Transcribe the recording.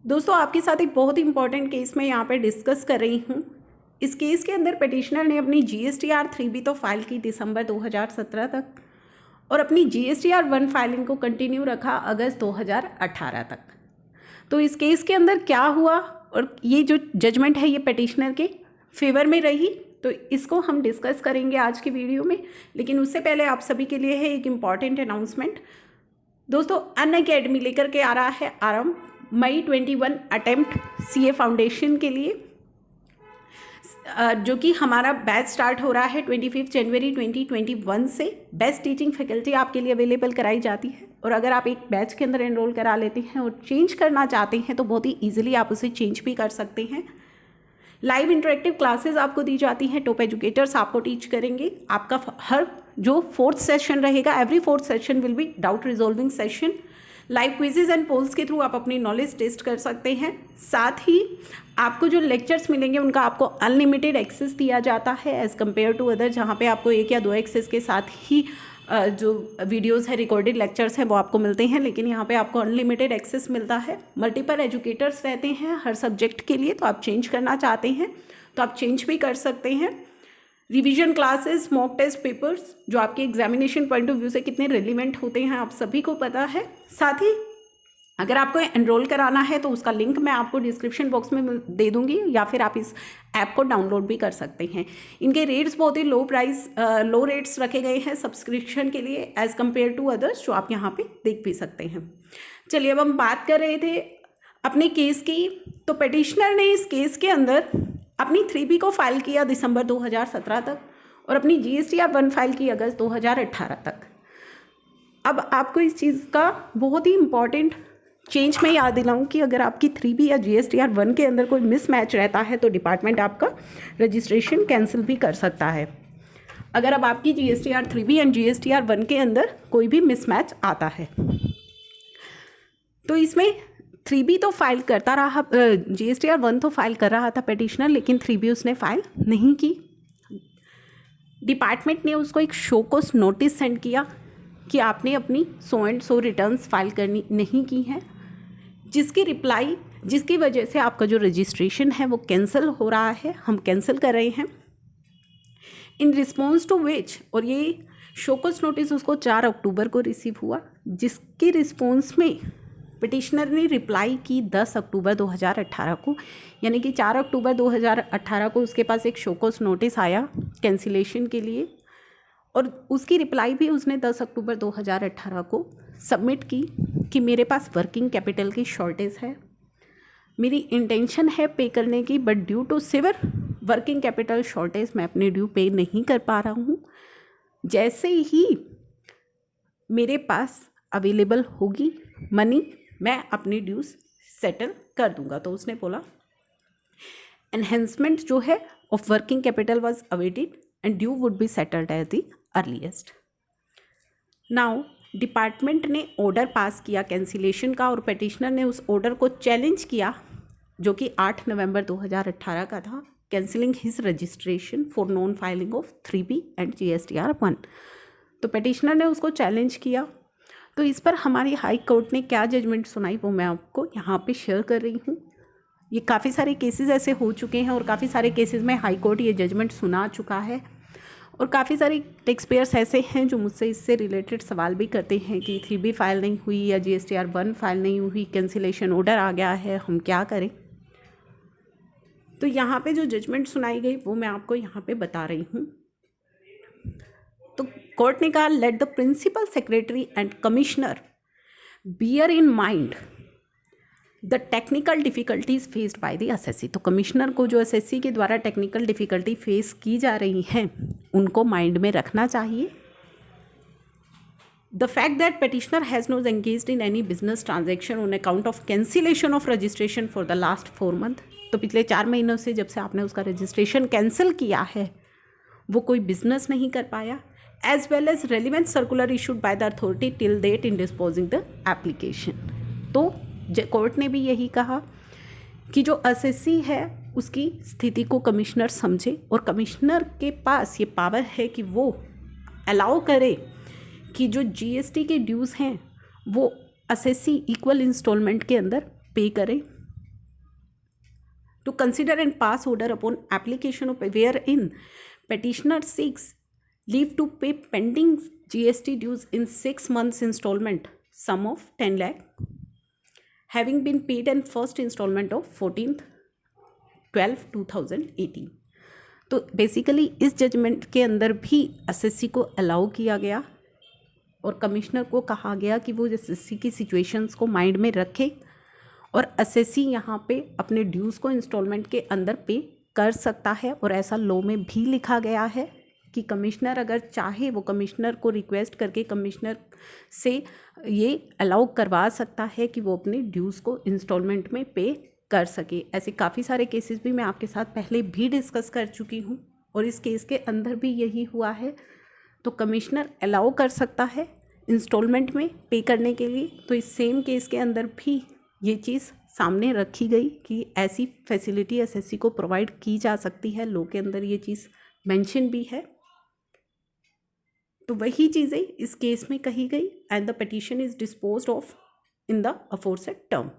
दोस्तों आपके साथ एक बहुत ही इंपॉर्टेंट केस मैं यहाँ पे डिस्कस कर रही हूँ। इस केस के अंदर पिटिशनर ने अपनी GSTR 3B तो फाइल की दिसंबर 2017 तक और अपनी GSTR 1 फाइलिंग को कंटिन्यू रखा अगस्त 2018 तक। तो इस केस के अंदर क्या हुआ और ये जो जजमेंट है ये पिटिशनर के फेवर में रही, तो इसको हम डिस्कस करेंगे आज की वीडियो में। लेकिन उससे पहले आप सभी के लिए है एक इम्पॉर्टेंट अनाउंसमेंट। दोस्तों अनअकैडमी लेकर के आ रहा है आरंभ मई 21 अटेम्प्ट CA फाउंडेशन के लिए, जो कि हमारा बैच स्टार्ट हो रहा है 25 जनवरी 2021 से। बेस्ट टीचिंग फैकल्टी आपके लिए अवेलेबल कराई जाती है और अगर आप एक बैच के अंदर एनरोल करा लेते हैं और चेंज करना चाहते हैं तो बहुत ही ईजिली आप उसे चेंज भी कर सकते हैं। लाइव इंटरेक्टिव क्लासेस आपको दी जाती हैं, टॉप एजुकेटर्स आपको टीच करेंगे। आपका हर जो 4th सेशन रहेगा, एवरी 4th session will be doubt resolving session. Live quizzes and polls के थ्रू आप अपनी नॉलेज टेस्ट कर सकते हैं। साथ ही आपको जो लेक्चर्स मिलेंगे उनका आपको अनलिमिटेड एक्सेस दिया जाता है एज़ कम्पेयर टू अदर, जहाँ पे आपको 1 या 2 एक्सेस के साथ ही जो वीडियोस है, रिकॉर्डेड लेक्चर्स हैं वो आपको मिलते हैं। लेकिन यहाँ पे आपको अनलिमिटेड एक्सेस मिलता है। मल्टीपल एजुकेटर्स रहते हैं हर सब्जेक्ट के लिए, तो आप चेंज करना चाहते हैं तो आप चेंज भी कर सकते हैं। Revision classes, mock test papers जो आपके एग्जामिनेशन पॉइंट ऑफ व्यू से कितने रेलिवेंट होते हैं आप सभी को पता है। साथ ही अगर आपको एनरोल कराना है तो उसका लिंक मैं आपको डिस्क्रिप्शन बॉक्स में दे दूंगी, या फिर आप इस ऐप को डाउनलोड भी कर सकते हैं। इनके रेट्स बहुत ही लो रेट्स रखे गए हैं सब्सक्रिप्शन के लिए एज़ कम्पेयर टू अदर्स, जो आप यहाँ पे देख भी सकते हैं। चलिए अब हम बात कर रहे थे अपने केस की। तो पिटिशनर ने इस केस के अंदर अपनी 3B को फाइल किया दिसंबर 2017 तक और अपनी GSTR 1 फाइल की अगस्त 2018 तक। अब आपको इस चीज़ का बहुत ही इम्पॉर्टेंट चेंज मैं याद दिलाऊं कि अगर आपकी 3B या GSTR 1 के अंदर कोई मिसमैच रहता है तो डिपार्टमेंट आपका रजिस्ट्रेशन कैंसिल भी कर सकता है। अगर अब आपकी GSTR 3B एंड GSTR 1 के अंदर कोई भी मिसमैच आता है तो इसमें 3B तो फाइल करता रहा, GSTR 1 तो फाइल कर रहा था पिटिशनर, लेकिन 3B उसने फाइल नहीं की। डिपार्टमेंट ने उसको एक शो कोस नोटिस सेंड किया कि आपने अपनी so and so returns file करनी नहीं की हैं, जिसकी वजह से आपका जो रजिस्ट्रेशन है वो कैंसिल हो रहा है, हम कैंसिल कर रहे हैं। इन रिस्पॉन्स टू विच, और ये शो कोस नोटिस उसको 4 अक्टूबर को रिसीव हुआ, जिसके रिस्पॉन्स में पिटिशनर ने रिप्लाई की 10 अक्टूबर 2018 को, यानी कि 4 अक्टूबर 2018 को उसके पास एक शो कोस नोटिस आया कैंसिलेशन के लिए, और उसकी रिप्लाई भी उसने 10 अक्टूबर 2018 को सबमिट की कि मेरे पास वर्किंग कैपिटल की शॉर्टेज है, मेरी इंटेंशन है पे करने की, but due to severe working capital shortage मैं अपनी ड्यू पे नहीं कर पा रहा हूँ। जैसे ही मेरे पास अवेलेबल होगी मनी मैं अपनी ड्यूज सेटल कर दूंगा। तो उसने बोला एनहेंसमेंट जो है of working capital was awaited and due would be settled at the earliest. Now department ने ऑर्डर पास किया कैंसिलेशन का और पिटिशनर ने उस ऑर्डर को चैलेंज किया, जो कि 8 नवंबर 2018 का था, cancelling his registration for non filing of 3B and GSTR 1। तो पिटिशनर ने उसको चैलेंज किया। तो इस पर हमारी हाई कोर्ट ने क्या जजमेंट सुनाई वो मैं आपको यहाँ पे शेयर कर रही हूँ। ये काफ़ी सारे केसेस ऐसे हो चुके हैं और काफ़ी सारे केसेस में हाई कोर्ट ये जजमेंट सुना चुका है, और काफ़ी सारे टैक्स पेयर्स ऐसे हैं जो मुझसे इससे रिलेटेड सवाल भी करते हैं कि 3B फाइल नहीं हुई या GSTR 1 फाइल नहीं हुई, कैंसिलेशन ऑर्डर आ गया है, हम क्या करें। तो यहाँ पे जो जजमेंट सुनाई गई वो मैं आपको यहाँ पे बता रही हूँ। तो कोर्ट ने कहा let the principal secretary and commissioner bear in mind the technical difficulties faced by the SSC. तो कमिश्नर को जो एसएससी के द्वारा टेक्निकल डिफ़िकल्टी फेस की जा रही हैं उनको माइंड में रखना चाहिए। The fact that petitioner has not engaged in any business transaction on account of cancellation of registration for the last 4 month। तो पिछले 4 महीनों से जब से आपने उसका रजिस्ट्रेशन कैंसिल किया है वो कोई बिजनेस नहीं कर पाया, as well as relevant circular issued by the authority till date in disposing the application. तो कोर्ट ने भी यही कहा कि जो एसएससी है उसकी स्थिति को कमिश्नर समझे और कमिश्नर के पास ये पावर है कि वो अलाउ करे कि जो जीएसटी के ड्यूज़ हैं वो एसएससी इक्वल इंस्टॉलमेंट के अंदर पे करें। to consider and pass order upon application of wherein petitioner seeks leave to pay pending GST dues in 6 months installment sum of 10 lakh having been paid in first installment of 14/12/2018। तो basically इस judgement के अंदर भी SSC को allow किया गया और commissioner को कहा गया कि वो एसएससी की सिचुएशंस को माइंड में रखे और एसएससी यहाँ पे अपने ड्यूज़ को इंस्टॉलमेंट के अंदर पे कर सकता है। और ऐसा लॉ में भी लिखा गया है कि कमिश्नर अगर चाहे वो कमिश्नर को रिक्वेस्ट करके कमिश्नर से ये अलाउ करवा सकता है कि वो अपने ड्यूज़ को इंस्टॉलमेंट में पे कर सके। ऐसे काफ़ी सारे केसेस भी मैं आपके साथ पहले भी डिस्कस कर चुकी हूँ और इस केस के अंदर भी यही हुआ है। तो कमिश्नर अलाउ कर सकता है इंस्टॉलमेंट में पे करने के लिए। तो इस सेम केस के अंदर भी ये चीज़ सामने रखी गई कि ऐसी फैसिलिटी एसएससी को प्रोवाइड की जा सकती है। लॉ के अंदर ये चीज़ मेंशन भी है। तो वही चीज़ें इस केस में कही गई and the petition is disposed of in the aforesaid term.